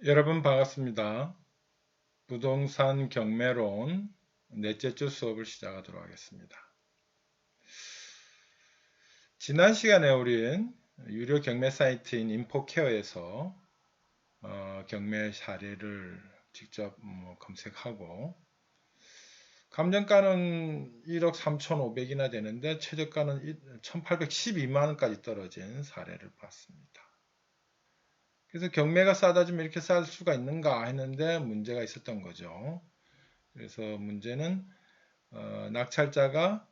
여러분 반갑습니다. 부동산 경매론 넷째 주 수업을 시작하도록 하겠습니다. 지난 시간에 우린 유료 경매 사이트인 인포케어에서 경매 사례를 직접 검색하고 감정가는 1억 3,500이나 되는데 최저가는 1,812만원까지 떨어진 사례를 봤습니다. 그래서 경매가 싸다지면 이렇게 쌀 수가 있는가 했는데 문제가 있었던 거죠. 그래서 문제는 낙찰자가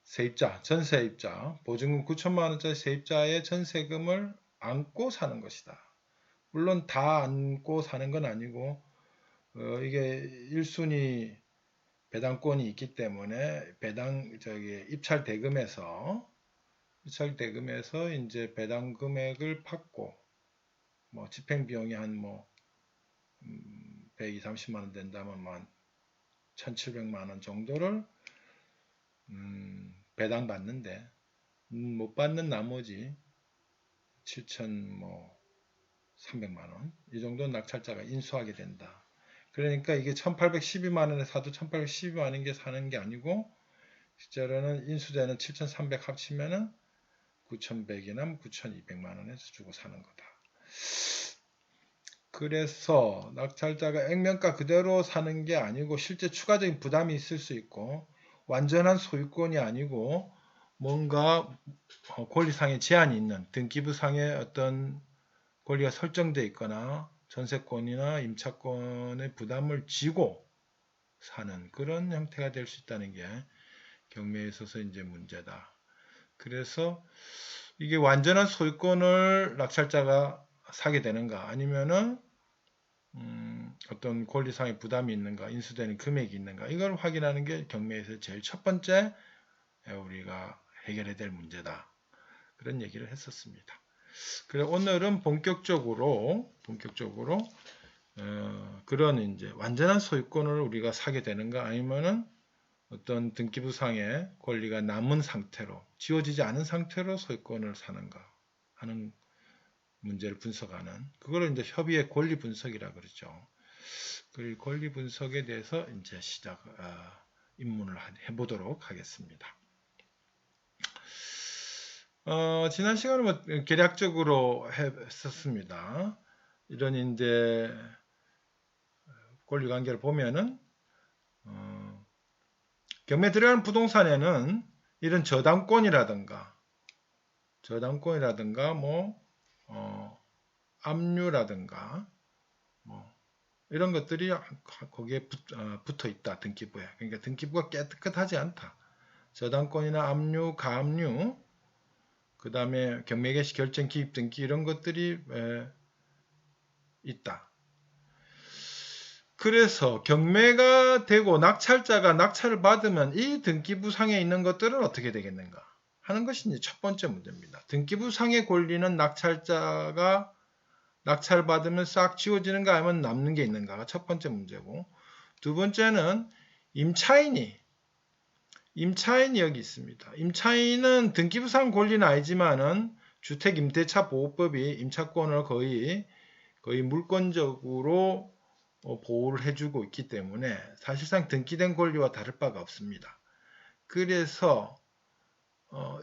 세입자, 전세입자, 보증금 9천만 원짜리 세입자의 전세금을 안고 사는 것이다. 물론 다 안고 사는 건 아니고 이게 1순위 배당권이 있기 때문에 입찰 대금에서 이제 배당 금액을 받고 뭐 집행 비용이 한 120, 30만 원 된다면 만 1,700만 원 정도를 배당받는데 못 받는 나머지 7,300만 원 이 정도 낙찰자가 인수하게 된다. 그러니까 이게 1,812만 원에 사도 1,812만 원에 사는 게 아니고 실제로는 인수되는 7,300 합치면은 9,100이나 9,200만 원에서 주고 사는 거다. 그래서 낙찰자가 액면가 그대로 사는 게 아니고 실제 추가적인 부담이 있을 수 있고 완전한 소유권이 아니고 뭔가 권리상의 제한이 있는 등기부상의 어떤 권리가 설정되어 있거나 전세권이나 임차권의 부담을 지고 사는 그런 형태가 될 수 있다는 게 경매에 있어서 이제 문제다. 그래서 이게 완전한 소유권을 낙찰자가 사게 되는가 아니면은 어떤 권리상의 부담이 있는가 인수되는 금액이 있는가 이걸 확인하는 게 경매에서 제일 첫 번째 우리가 해결해야 될 문제다. 그런 얘기를 했었습니다. 그래 오늘은 본격적으로 그런 이제 완전한 소유권을 우리가 사게 되는가 아니면은 어떤 등기부상의 권리가 남은 상태로 지워지지 않은 상태로 소유권을 사는가 하는 문제를 분석하는 그거를 이제 협의의 권리 분석이라 그러죠. 그 권리 분석에 대해서 이제 입문을 해보도록 하겠습니다. 지난 시간에 뭐 계략적으로 했었습니다. 이런 이제 권리 관계를 보면은 경매 들어가는 부동산에는 이런 저당권이라든가 압류라든가 뭐 이런 것들이 거기에 붙어 있다 등기부에. 그러니까 등기부가 깨끗하지 않다. 저당권이나 압류, 가압류, 그 다음에 경매 개시 결정 기입 등기 이런 것들이 있다. 그래서 경매가 되고 낙찰자가 낙찰을 받으면 이 등기부상에 있는 것들은 어떻게 되겠는가 하는 것이 이제 첫 번째 문제입니다. 등기부상의 권리는 낙찰자가 낙찰받으면 싹 지워지는가 아니면 남는 게 있는가가 첫 번째 문제고 두 번째는 임차인이 여기 있습니다. 임차인은 등기부상 권리는 아니지만은 주택임대차보호법이 임차권을 거의 물권적으로 보호를 해주고 있기 때문에 사실상 등기된 권리와 다를 바가 없습니다. 그래서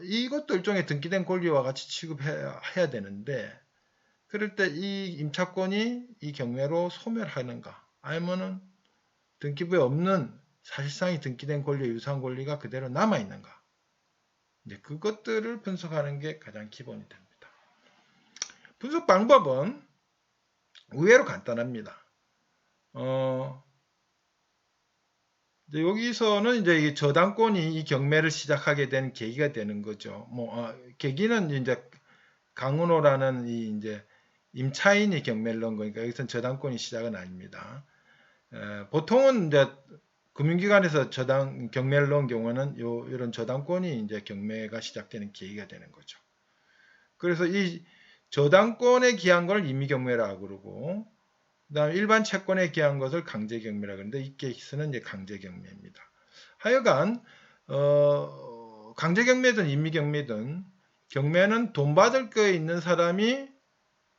이것도 일종의 등기된 권리와 같이 취급해야 되는데 그럴 때 이 임차권이 이 경매로 소멸하는가 아니면은 등기부에 없는 사실상이 등기된 권리와 유사한 권리가 그대로 남아있는가 이제 그것들을 분석하는 게 가장 기본이 됩니다. 분석 방법은 의외로 간단합니다. 여기서는 이제 이 저당권이 이 경매를 시작하게 된 계기가 되는 거죠. 계기는 이제 강은호라는 이 이제 임차인이 경매를 넣은 거니까 여기서는 저당권이 시작은 아닙니다. 보통은 이제 금융기관에서 경매를 넣은 경우는 이런 저당권이 이제 경매가 시작되는 계기가 되는 거죠. 그래서 이 저당권에 기한 걸 임의경매라고 그러고, 그 다음에 일반 채권에 기한 것을 강제경매라고 그러는데, 이 케이스는 이제 강제경매입니다. 하여간, 강제경매든 임의경매든, 경매는 돈 받을 거에 있는 사람이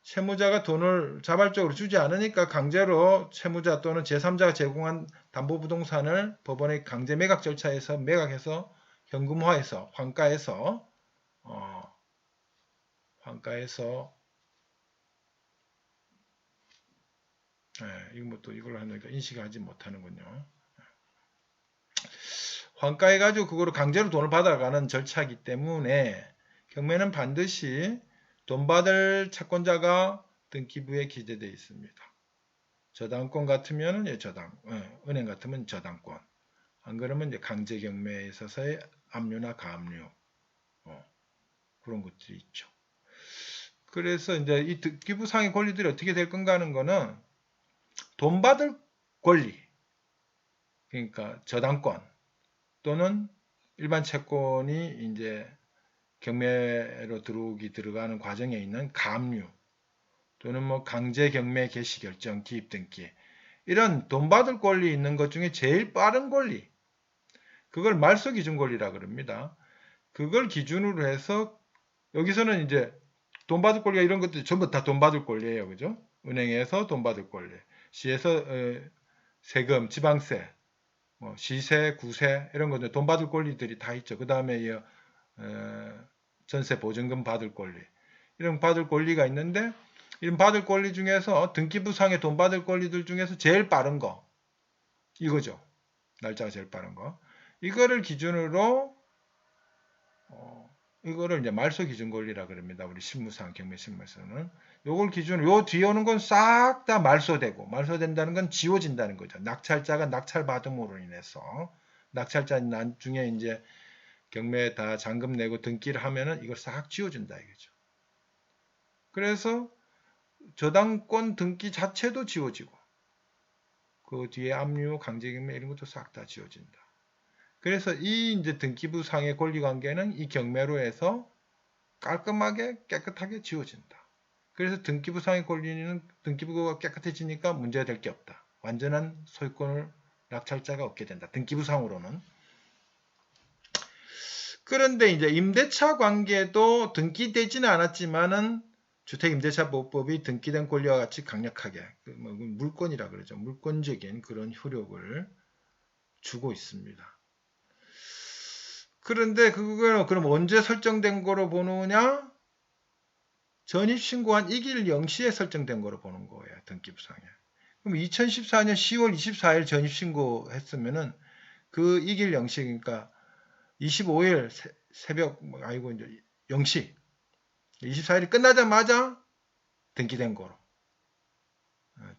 채무자가 돈을 자발적으로 주지 않으니까 강제로 채무자 또는 제3자가 제공한 담보부동산을 법원의 강제 매각 절차에서 매각해서 현금화해서 환가해서 이거 뭐 또 이걸 하니까 인식하지 못하는군요. 환가해가지고 그거를 강제로 돈을 받아가는 절차이기 때문에 경매는 반드시 돈 받을 채권자가 등기부에 기재되어 있습니다. 저당권 같으면 은행 같으면 저당권. 안 그러면 이제 강제 경매에 있어서의 압류나 가압류 그런 것들이 있죠. 그래서 이제 이 등기부상의 권리들이 어떻게 될 건가 하는 거는 돈 받을 권리, 그러니까 저당권 또는 일반 채권이 이제 경매로 들어가는 과정에 있는 가압류 또는 뭐 강제 경매 개시 결정, 기입 등기 이런 돈 받을 권리 있는 것 중에 제일 빠른 권리, 그걸 말소 기준 권리라 그럽니다. 그걸 기준으로 해서 여기서는 이제 돈 받을 권리가 이런 것들이 전부 다 돈 받을 권리예요, 그죠? 은행에서 돈 받을 권리, 시에서 세금, 지방세, 뭐 시세, 구세 이런 것들 돈 받을 권리들이 다 있죠. 그 다음에 전세 보증금 받을 권리, 이런 받을 권리가 있는데 이런 받을 권리 중에서 등기부상의 돈 받을 권리들 중에서 제일 빠른 거 이거죠. 날짜가 제일 빠른 거. 이거를 기준으로 이거를 이제 말소 기준 권리라 그럽니다. 우리 실무상 경매 실무에서는 요걸 기준으로 요 뒤에 오는 건 싹 다 말소되고, 말소된다는 건 지워진다는 거죠. 낙찰자가 낙찰 받음으로 인해서 낙찰자 나중에 이제 경매에 다 잔금 내고 등기를 하면은 이걸 싹 지워준다 이거죠. 그래서 저당권 등기 자체도 지워지고 그 뒤에 압류, 강제경매 이런 것도 싹 다 지워진다. 그래서 이 이제 등기부상의 권리관계는 이 경매로 해서 깔끔하게 깨끗하게 지워진다. 그래서 등기부상의 권리는 등기부가 깨끗해지니까 문제가 될 게 없다. 완전한 소유권을 낙찰자가 얻게 된다. 등기부상으로는. 그런데 이제 임대차 관계도 등기되지는 않았지만은 주택임대차보호법이 등기된 권리와 같이 강력하게 물권이라 그러죠. 물권적인 그런 효력을 주고 있습니다. 그런데 그거는 그럼 언제 설정된 거로 보느냐? 전입신고한 1일 0시에 설정된 거로 보는 거예요. 등기부상에. 그럼 2014년 10월 24일 전입신고했으면은 그 1일 0시, 그러니까 25일 새벽, 이제 0시, 24일이 끝나자마자 등기된 거로.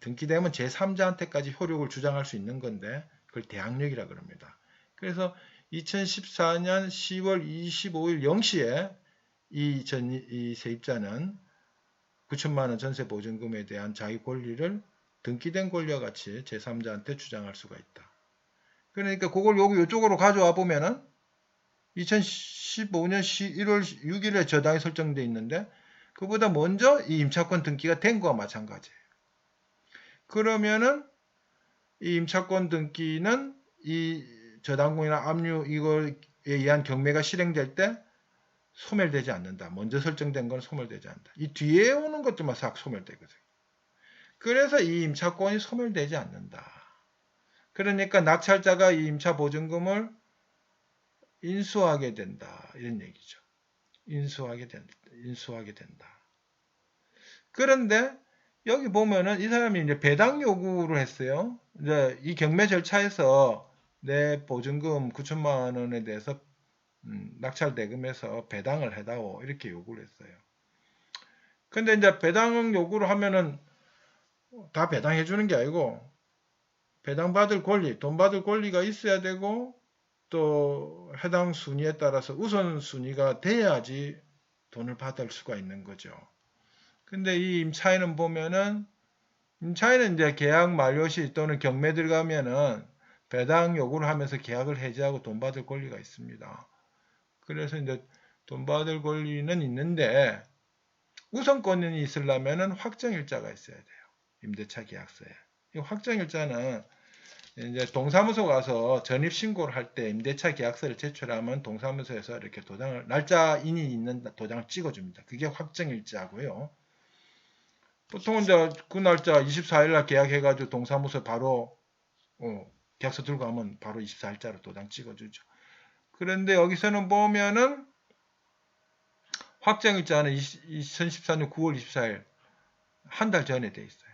등기되면 제3자한테까지 효력을 주장할 수 있는 건데, 그걸 대항력이라 그럽니다. 그래서 2014년 10월 25일 0시에 이 세입자는 9천만 원 전세 보증금에 대한 자기 권리를 등기된 권리와 같이 제3자한테 주장할 수가 있다. 그러니까 그걸 이쪽으로 가져와 보면은 2015년 1월 6일에 저당이 설정되어 있는데 그보다 먼저 이 임차권 등기가 된 거와 마찬가지예요. 그러면은 이 임차권 등기는 이 저당권이나 압류 이거에 의한 경매가 실행될 때 소멸되지 않는다. 먼저 설정된 건 소멸되지 않는다. 이 뒤에 오는 것들만 싹 소멸되거든요. 그래서 이 임차권이 소멸되지 않는다. 그러니까 낙찰자가 이 임차 보증금을 인수하게 된다. 이런 얘기죠. 인수하게 된다. 그런데 여기 보면은 이 사람이 이제 배당 요구를 했어요. 이제 이 경매 절차에서 내 보증금 9천만 원에 대해서 낙찰 대금에서 배당을 해다오 이렇게 요구를 했어요. 근데 이제 배당 요구를 하면은 다 배당해 주는 게 아니고 배당 받을 권리, 돈 받을 권리가 있어야 되고 또 해당 순위에 따라서 우선 순위가 돼야지 돈을 받을 수가 있는 거죠. 근데 이 임차인은 보면은 임차인은 이제 계약 만료 시 또는 경매 들어가면은 배당 요구를 하면서 계약을 해지하고 돈 받을 권리가 있습니다. 그래서 이제 돈 받을 권리는 있는데 우선권이 있으려면은 확정일자가 있어야 돼요. 임대차 계약서에. 이 확정일자는 이제 동사무소 가서 전입신고를 할 때 임대차 계약서를 제출하면 동사무소에서 이렇게 도장을, 날짜인이 있는 도장을 찍어줍니다. 그게 확정일자고요. 보통은 이제 그 날짜 24일날 계약해가지고 동사무소 바로 계약서 들고 가면 바로 24일자로 도장 찍어주죠. 그런데 여기서는 보면은 확정일자는 2014년 9월 24일 한 달 전에 돼 있어요.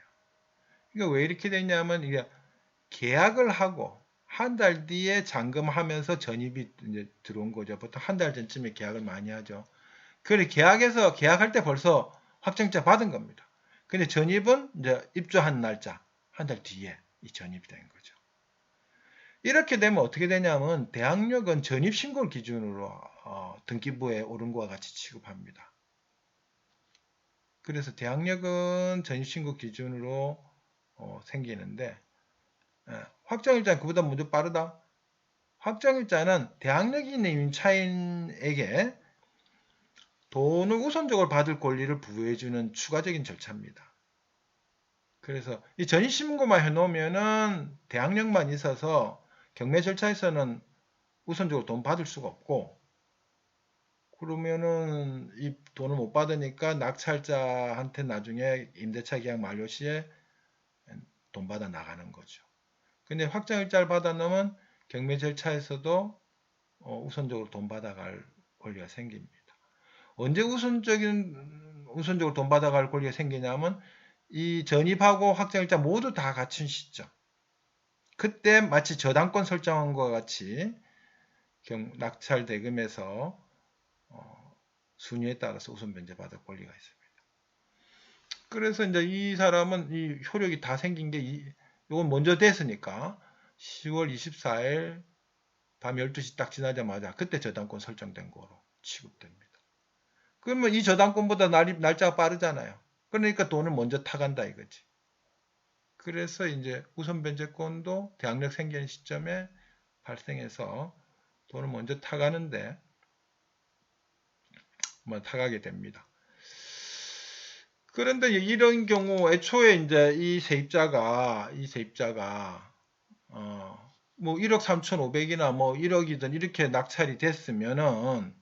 이거 왜 이렇게 됐냐면 이게 계약을 하고 한 달 뒤에 잔금하면서 전입이 이제 들어온 거죠. 보통 한 달 전쯤에 계약을 많이 하죠. 그래 계약할 때 벌써 확정일자 받은 겁니다. 근데 전입은 이제 입주한 날짜 한 달 뒤에 이 전입이 된 거죠. 이렇게 되면 어떻게 되냐면 대항력은 전입신고를 기준으로 등기부에 오른 것과 같이 취급합니다. 그래서 대항력은 전입신고 기준으로 생기는데 확정일자는 그보다 먼저 빠르다. 확정일자는 대항력이 있는 임차인에게 돈을 우선적으로 받을 권리를 부여해주는 추가적인 절차입니다. 그래서 이 전입신고만 해놓으면은 대항력만 있어서 경매 절차에서는 우선적으로 돈 받을 수가 없고, 그러면은 이 돈을 못 받으니까 낙찰자한테 나중에 임대차 계약 만료 시에 돈 받아 나가는 거죠. 근데 확정일자를 받아 놓으면 경매 절차에서도 우선적으로 돈 받아갈 권리가 생깁니다. 언제 우선적으로 돈 받아갈 권리가 생기냐면 이 전입하고 확정일자 모두 다 갖춘 시점. 그때 마치 저당권 설정한 것과 같이 낙찰 대금에서 순위에 따라서 우선 변제받을 권리가 있습니다. 그래서 이제 이 사람은 이 효력이 다 생긴 게 이건 먼저 됐으니까 10월 24일 밤 12시 딱 지나자마자 그때 저당권 설정된 거로 취급됩니다. 그러면 이 저당권보다 날짜가 빠르잖아요. 그러니까 돈을 먼저 타간다 이거지. 그래서 이제 우선 변제권도 대항력 생기는 시점에 발생해서 돈을 먼저 타가는데 타가게 됩니다. 그런데 이런 경우 애초에 이제 이 세입자가 뭐 1억 3,500이나 뭐 1억이든 이렇게 낙찰이 됐으면은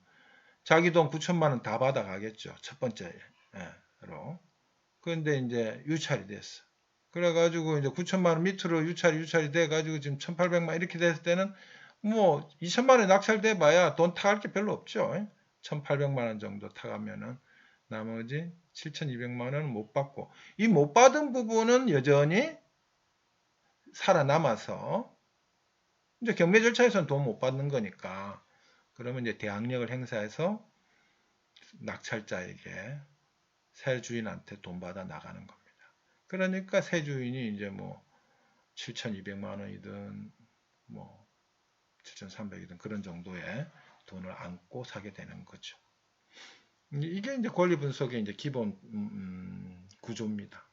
자기 돈 9천만 원 다 받아가겠죠. 첫 번째로. 그런데 이제 유찰이 됐어. 그래가지고 이제 9천만 원 밑으로 유찰이 돼가지고 지금 1,800만 이렇게 됐을 때는 뭐 2천만 원 낙찰돼 봐야 돈 타갈 게 별로 없죠. 1,800만 원 정도 타가면은 나머지 7,200만 원은 못 받고, 이 못 받은 부분은 여전히 살아남아서 이제 경매 절차에서는 돈 못 받는 거니까, 그러면 이제 대항력을 행사해서 낙찰자에게 새 주인한테 돈 받아 나가는 겁니다. 그러니까 새 주인이 이제 뭐 7,200만 원이든 뭐 7,300이든 그런 정도의 돈을 안고 사게 되는 거죠. 이게 이제 권리 분석의 이제 기본 구조입니다.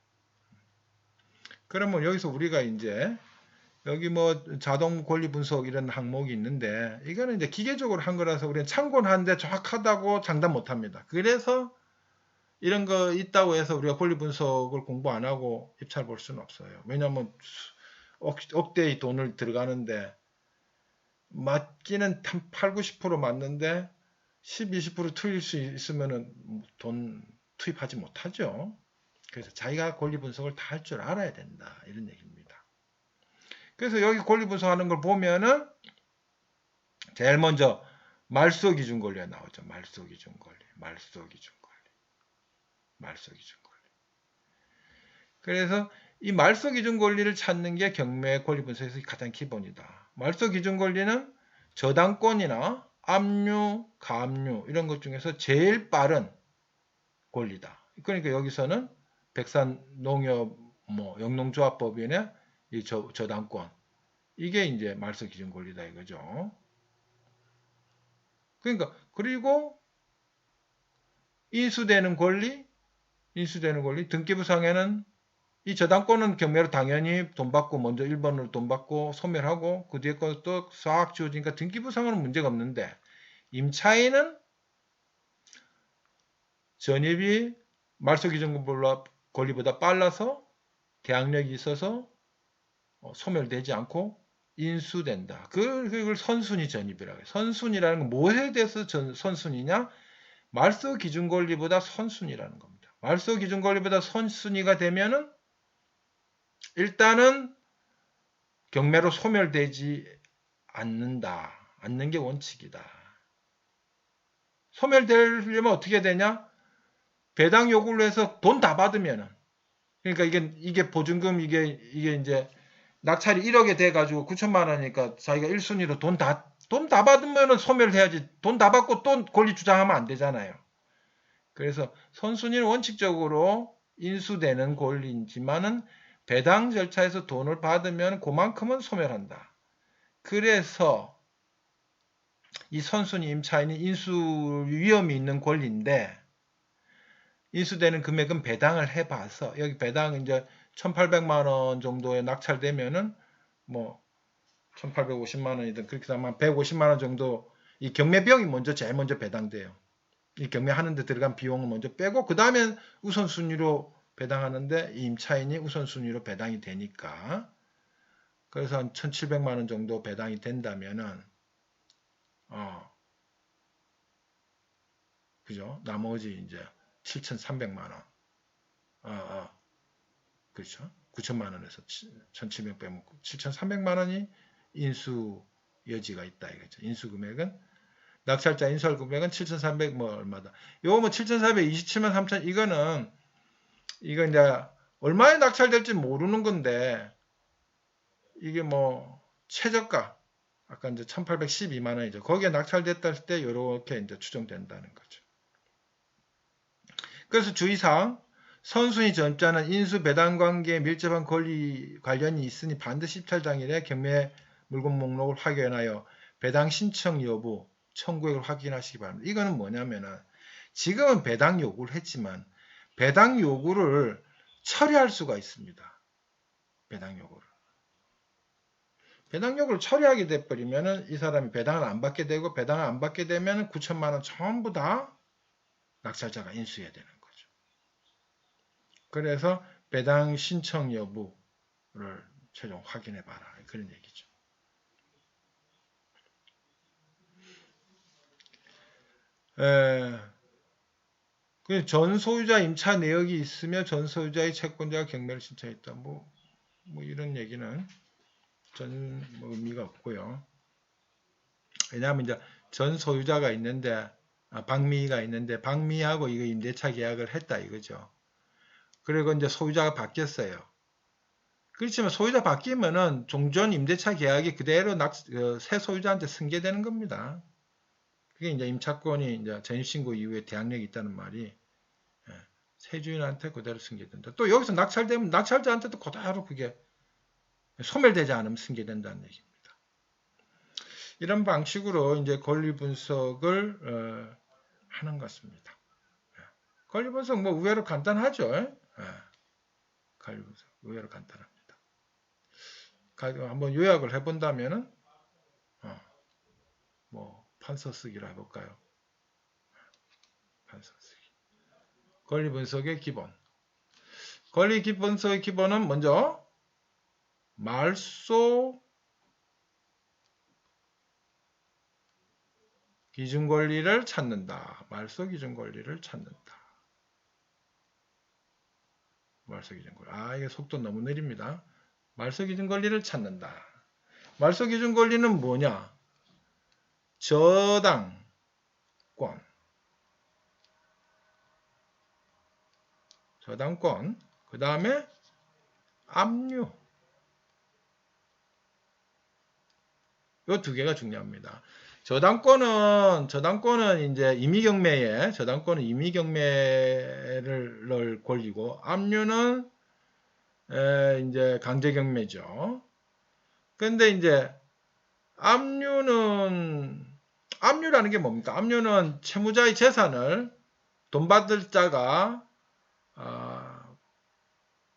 그러면 여기서 우리가 이제 여기 뭐 자동 권리 분석 이런 항목이 있는데, 이거는 이제 기계적으로 한 거라서 우리는 참고는 하는데 정확하다고 장담 못 합니다. 그래서 이런 거 있다고 해서 우리가 권리 분석을 공부 안 하고 입찰 볼 수는 없어요. 왜냐하면 억대의 돈을 들어가는데 맞기는 8, 90% 맞는데 10, 20% 틀릴 수 있으면은 돈 투입하지 못하죠. 그래서 자기가 권리 분석을 다 할 줄 알아야 된다, 이런 얘기입니다. 그래서 여기 권리 분석하는 걸 보면은 제일 먼저 말소 기준 권리가 나오죠. 말소 기준 권리. 그래서 이 말소 기준 권리를 찾는 게 경매 권리 분석에서 가장 기본이다. 말소 기준 권리는 저당권이나 압류, 가압류 이런 것 중에서 제일 빠른 권리다. 그러니까 여기서는 백산농협 영농조합법인의 이 저당권, 이게 이제 말소 기준 권리다 이거죠. 그러니까 그리고 인수되는 권리, 등기부상에는 이 저당권은 경매로 당연히 돈 받고 먼저 1번으로 돈 받고 소멸하고 그 뒤에 것도 싹 지워지니까 등기부상은 문제가 없는데, 임차인은 전입이 말소 기준 권리보다 빨라서 계약력이 있어서 소멸되지 않고 인수된다. 그걸 선순위 전입이라고 해요. 선순위라는 건 뭐에 대해서 선순위냐? 말소 기준 권리보다 선순위라는 겁니다. 말소 기준 권리보다 선순위가 되면은 일단은 경매로 소멸되지 않는 게 원칙이다. 소멸되려면 어떻게 되냐? 배당 요구를 해서 돈 다 받으면은, 그러니까 이게 보증금 이게 이제 낙찰이 1억에 돼가지고 9천만 원이니까 자기가 1순위로 돈 다 받으면은 소멸해야지. 돈 다 받고 또 권리 주장하면 안 되잖아요. 그래서 선순위는 원칙적으로 인수되는 권리이지만은 배당 절차에서 돈을 받으면 그만큼은 소멸한다. 그래서 이 선순위 임차인이 인수 위험이 있는 권리인데, 인수되는 금액은 배당을 해봐서, 여기 배당 이제 1,800만 원 정도에 낙찰되면은 뭐 1,850만 원이든 그렇게 하면 150만 원 정도 이 경매 비용이 제일 먼저 배당돼요. 이 경매하는데 들어간 비용을 먼저 빼고 그 다음에 우선순위로 배당하는데 이 임차인이 우선순위로 배당이 되니까, 그래서 한 1,700만 원 정도 배당이 된다면은 그죠? 나머지 이제 7,300만 원, 그렇죠? 9천만 원에서 1,700 빼면 7,300만 원이 인수 여지가 있다 이거죠. 인수 금액은 낙찰자 인수할 금액은 7,300 뭐 얼마다. 요거 뭐 7,427만 3천 이거 이제 얼마에 낙찰될지 모르는 건데, 이게 뭐 최저가 아까 이제 1,812만 원이죠. 거기에 낙찰됐다 할 때 이렇게 이제 추정된다는 거죠. 그래서 주의사항, 선순위 전자는 인수 배당 관계에 밀접한 권리 관련이 있으니 반드시 입찰 당일에 경매 물건 목록을 확인하여 배당 신청 여부, 청구액을 확인하시기 바랍니다. 이거는 뭐냐면은 지금은 배당 요구를 했지만 배당 요구를 처리할 수가 있습니다. 배당 요구를 처리하게 돼버리면은 이 사람이 배당을 안 받게 되고, 배당을 안 받게 되면 9천만 원 전부 다 낙찰자가 인수해야 되는 거죠. 그래서 배당 신청 여부를 최종 확인해 봐라, 그런 얘기죠. 전 소유자 임차 내역이 있으며 전 소유자의 채권자가 경매를 신청했다. 뭐 이런 얘기는 전 의미가 없고요. 왜냐하면 이제 전 소유자가 있는데, 박미희가 있는데 박미희하고 이거 임대차 계약을 했다 이거죠. 그리고 이제 소유자가 바뀌었어요. 그렇지만 소유자 바뀌면은 종전 임대차 계약이 그대로 새 소유자한테 승계되는 겁니다. 그게 이제 임차권이 이제 전입신고 이후에 대항력이 있다는 말이 새 주인한테 그대로 승계된다. 또 여기서 낙찰되면 낙찰자한테도 그대로 그게 소멸되지 않으면 승계된다는 얘기입니다. 이런 방식으로 이제 권리 분석을 하는 것입니다. 권리 분석 뭐 의외로 간단하죠. 권리 분석 의외로 간단합니다. 한번 요약을 해본다면은 뭐 판서 쓰기로 해볼까요? 판서 쓰기. 권리 분석의 기본. 권리 분석의 기본은 먼저 말소 기준 권리를 찾는다. 말소 기준 권리를 찾는다. 말소 기준 권리. 이게 속도 너무 느립니다. 말소 기준 권리를 찾는다. 말소 기준 권리는 뭐냐? 저당권, 그 다음에 압류. 이 두 개가 중요합니다. 저당권은 이제 저당권은 임의경매를 권리고, 압류는 이제 강제경매죠. 근데 이제 압류라는 게 뭡니까? 압류는 채무자의 재산을 돈 받을 자가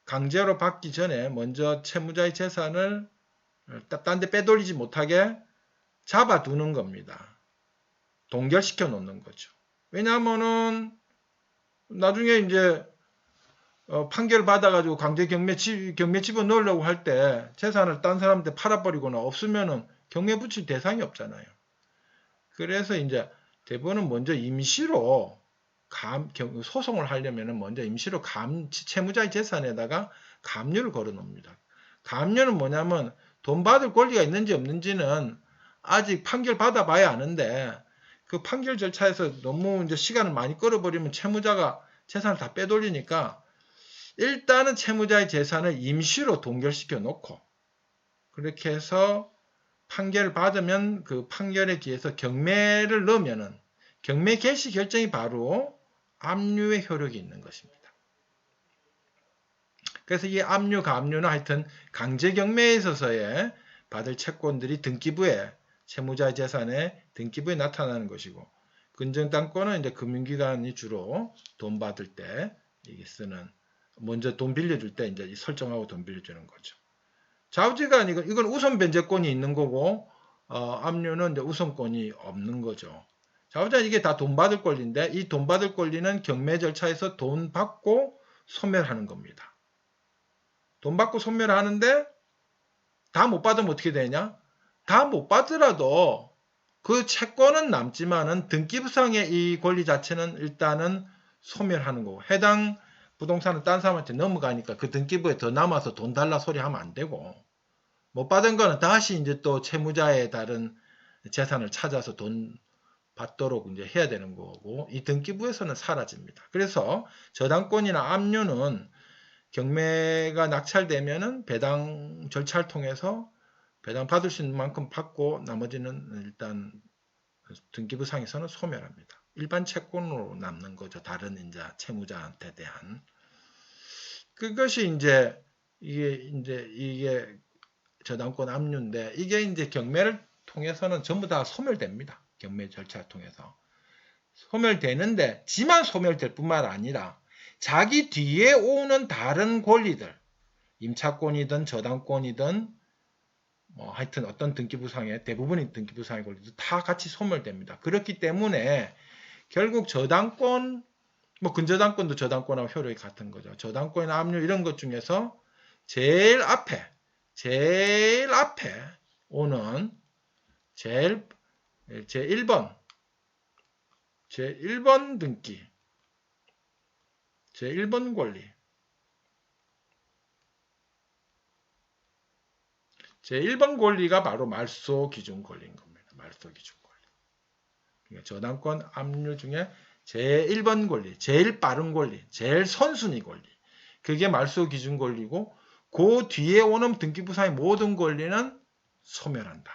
강제로 받기 전에 먼저 채무자의 재산을 딴 데 빼돌리지 못하게 잡아두는 겁니다. 동결시켜 놓는 거죠. 왜냐하면은 나중에 이제 판결 받아가지고 강제 경매 집어넣으려고 할 때 재산을 딴 사람한테 팔아버리거나 없으면은 경매 붙일 대상이 없잖아요. 그래서 이제 대부분은 먼저 임시로 소송을 하려면 먼저 임시로 채무자의 재산에다가 감류를 걸어 놓습니다. 감류는 뭐냐면 돈 받을 권리가 있는지 없는지는 아직 판결 받아봐야 아는데 그 판결 절차에서 너무 이제 시간을 많이 끌어버리면 채무자가 재산을 다 빼돌리니까 일단은 채무자의 재산을 임시로 동결시켜 놓고 그렇게 해서 판결을 받으면 그 판결에 기해서 경매를 넣으면은 경매 개시 결정이 바로 압류의 효력이 있는 것입니다. 그래서 이 압류, 감류는 하여튼 강제 경매에 있어서의 받을 채권들이 등기부에 채무자 재산의 등기부에 나타나는 것이고 근저당권은 이제 금융기관이 주로 돈 받을 때 이게 쓰는 먼저 돈 빌려줄 때 이제 설정하고 돈 빌려주는 거죠. 좌우지간 이건 우선 변제권이 있는 거고 압류는 이제 우선권이 없는 거죠. 좌우지간 이게 다 돈 받을 권리인데 이 돈 받을 권리는 경매 절차에서 돈 받고 소멸하는 겁니다. 돈 받고 소멸하는데 다 못 받으면 어떻게 되냐? 다 못 받더라도 그 채권은 남지만은 등기부상의 이 권리 자체는 일단은 소멸하는 거고 해당 부동산은 딴 사람한테 넘어가니까 그 등기부에 더 남아서 돈 달라 소리 하면 안 되고 못 받은 거는 다시 이제 또 채무자의 다른 재산을 찾아서 돈 받도록 이제 해야 되는 거고 이 등기부에서는 사라집니다. 그래서 저당권이나 압류는 경매가 낙찰되면은 배당 절차를 통해서 배당 받을 수 있는 만큼 받고 나머지는 일단 등기부상에서는 소멸합니다. 일반 채권으로 남는 거죠. 다른 이제 채무자한테 대한 그것이 이제 이게 저당권 압류인데 이게 이제 경매를 통해서는 전부 다 소멸됩니다. 경매 절차를 통해서 소멸되는데 지만 소멸될 뿐만 아니라 자기 뒤에 오는 다른 권리들 임차권이든 저당권이든 뭐 하여튼 어떤 등기부상의 대부분의 등기부상의 권리도 다 같이 소멸됩니다. 그렇기 때문에 결국 저당권 뭐 근저당권도 저당권하고 효력이 같은 거죠. 저당권이나 압류 이런 것 중에서 제일 앞에 오는 제1번 등기 제1번 권리 제1번 권리가 바로 말소 기준 권리인 겁니다. 말소 기준 권리. 그러니까 저당권 압류 중에 제1번 권리, 제일 빠른 권리, 제일 선순위 권리. 그게 말소 기준 권리고 그 뒤에 오는 등기부상의 모든 권리는 소멸한다.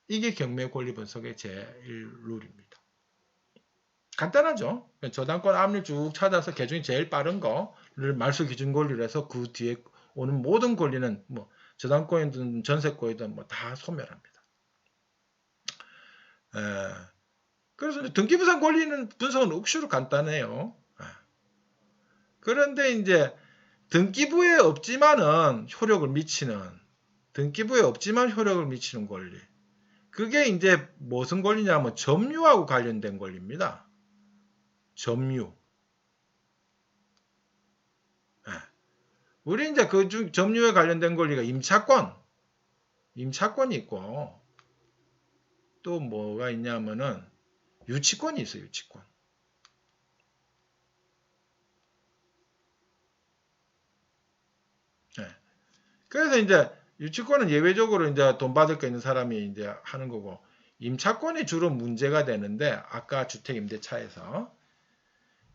이게 경매 권리 분석의 제1룰입니다. 간단하죠. 저당권 압류 쭉 찾아서 개중에 제일 빠른 거를 말소 기준 권리로 해서 그 뒤에 오는 모든 권리는 뭐 저당권이든 전세권이든 뭐 다 소멸합니다. 그래서 등기부상 권리는 분석은 억수로 간단해요. 그런데 이제 등기부에 없지만 효력을 미치는 권리. 그게 이제 무슨 권리냐면 점유하고 관련된 권리입니다. 점유. 우리 이제 그중 점유에 관련된 권리가 임차권이 있고 또 뭐가 있냐면은 유치권이 있어요. 유치권. 그래서 이제 유치권은 예외적으로 이제 돈 받을 거 있는 사람이 이제 하는 거고 임차권이 주로 문제가 되는데 아까 주택임대차에서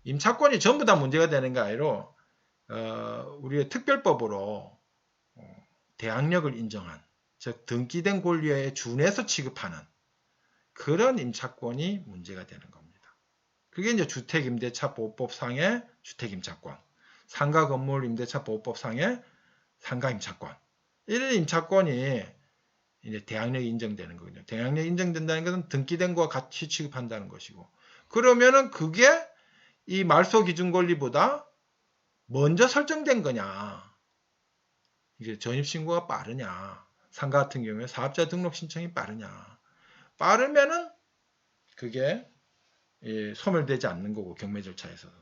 임차권이 전부 다 문제가 되는 게 아니라 우리의 특별법으로 대항력을 인정한 즉 등기된 권리에 준해서 취급하는 그런 임차권이 문제가 되는 겁니다. 그게 이제 주택임대차보호법상의 주택임차권, 상가건물임대차보호법상의 상가임차권. 이런 임차권이 이제 대항력이 인정되는 거거든요. 대항력이 인정된다는 것은 등기된 거와 같이 취급한다는 것이고. 그러면은 그게 이 말소 기준 권리보다 먼저 설정된 거냐. 이게 전입신고가 빠르냐. 상가 같은 경우에 사업자 등록 신청이 빠르냐. 빠르면은 그게 소멸되지 않는 거고 경매 절차에서도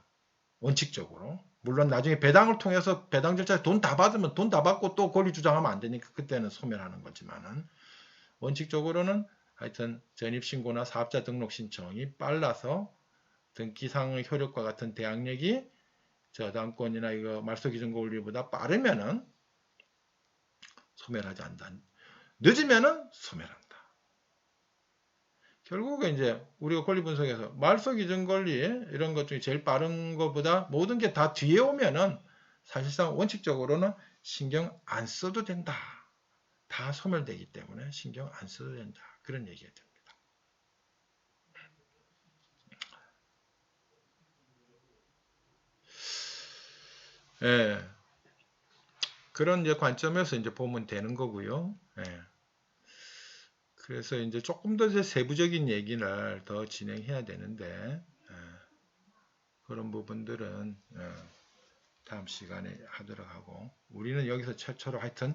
원칙적으로. 물론 나중에 배당을 통해서 배당 절차에 돈 다 받으면 돈 다 받고 또 권리 주장하면 안 되니까 그때는 소멸하는 거지만은 원칙적으로는 하여튼 전입신고나 사업자 등록 신청이 빨라서 등기상의 효력과 같은 대항력이 저당권이나 이거 말소기준 권리보다 빠르면은 소멸하지 않는다. 늦으면은 소멸한다. 결국은 이제 우리가 권리 분석에서 말소기준 권리 이런 것 중에 제일 빠른 것보다 모든 게 다 뒤에 오면은 사실상 원칙적으로는 신경 안 써도 된다. 다 소멸되기 때문에 신경 안 써도 된다. 그런 얘기가 됩니다. 예. 그런 이제 관점에서 이제 보면 되는 거고요. 예. 그래서 이제 조금 더 이제 세부적인 얘기를 더 진행해야 되는데, 예. 그런 부분들은 다음 시간에 하도록 하고, 우리는 여기서 최초로 하여튼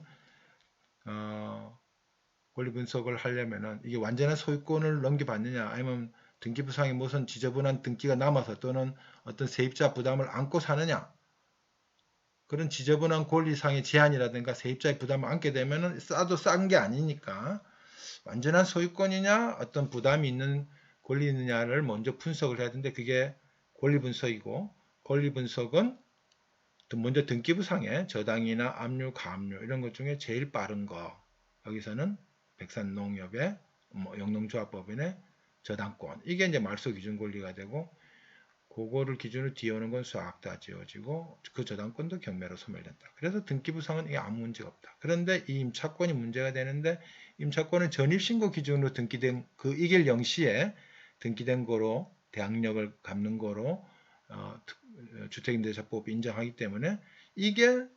권리 분석을 하려면은 이게 완전한 소유권을 넘겨받느냐, 아니면 등기부상에 무슨 지저분한 등기가 남아서 또는 어떤 세입자 부담을 안고 사느냐, 그런 지저분한 권리상의 제한이라든가 세입자의 부담을 안게 되면은 싸도 싼 게 아니니까 완전한 소유권이냐 어떤 부담이 있는 권리 있느냐를 먼저 분석을 해야 되는데, 그게 권리 분석이고, 권리 분석은 먼저 등기부상에 저당이나 압류, 가압류 이런 것 중에 제일 빠른 거, 여기서는 백산농협의 영농조합법인의 저당권, 이게 이제 말소 기준 권리가 되고, 그거를 기준으로 뒤에 오는 건 싹 다 지워지고 그 저당권도 경매로 소멸된다. 그래서 등기부상은 이게 아무 문제가 없다. 그런데 이 임차권이 문제가 되는데, 임차권은 전입신고 기준으로 등기된 그 1일 0시에 등기된 거로 대항력을 갚는 거로 주택임대차법 인정하기 때문에 이게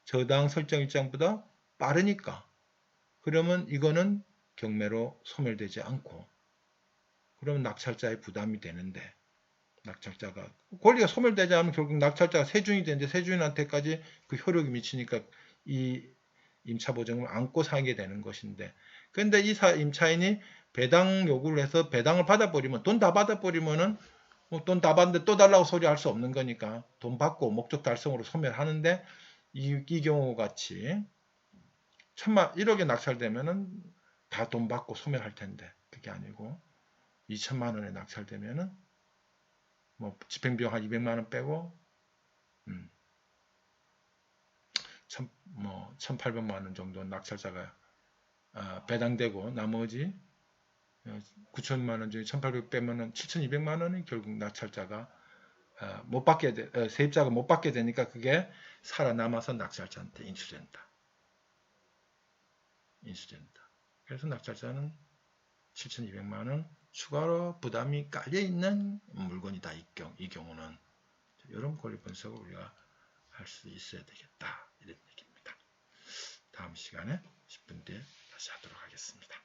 저당 설정 일정보다 빠르니까, 그러면 이거는 경매로 소멸되지 않고, 그러면 낙찰자의 부담이 되는데, 낙찰자가 권리가 소멸되지 않으면 결국 낙찰자가 세준이 되는데 세준한테까지 그 효력이 미치니까 이 임차보증을 안고 사게 되는 것인데, 그런데 이 임차인이 배당 요구를 해서 배당을 받아버리면, 돈 다 받아버리면은 돈 다 받는데 또 달라고 소리 할 수 없는 거니까 돈 받고 목적 달성으로 소멸하는데, 이 경우 같이 1억에 낙찰되면은 다 돈 받고 소멸할 텐데 그게 아니고 2천만 원에 낙찰되면은 집행비용 한 200만 원 빼고 1,800만 원 정도 낙찰자가 배당되고, 나머지 9천만 원 중에 1,800 빼면은 7,200만 원이 결국 낙찰자가 못 받게 세입자가 못 받게 되니까 그게 살아남아서 낙찰자한테 인수된다. 그래서 낙찰자는 7,200만 원 추가로 부담이 깔려 있는 물건이다. 이 경우는 이런 권리 분석을 우리가 할 수 있어야 되겠다. 이런 얘기입니다. 다음 시간에 10분 뒤에 다시 하도록 하겠습니다.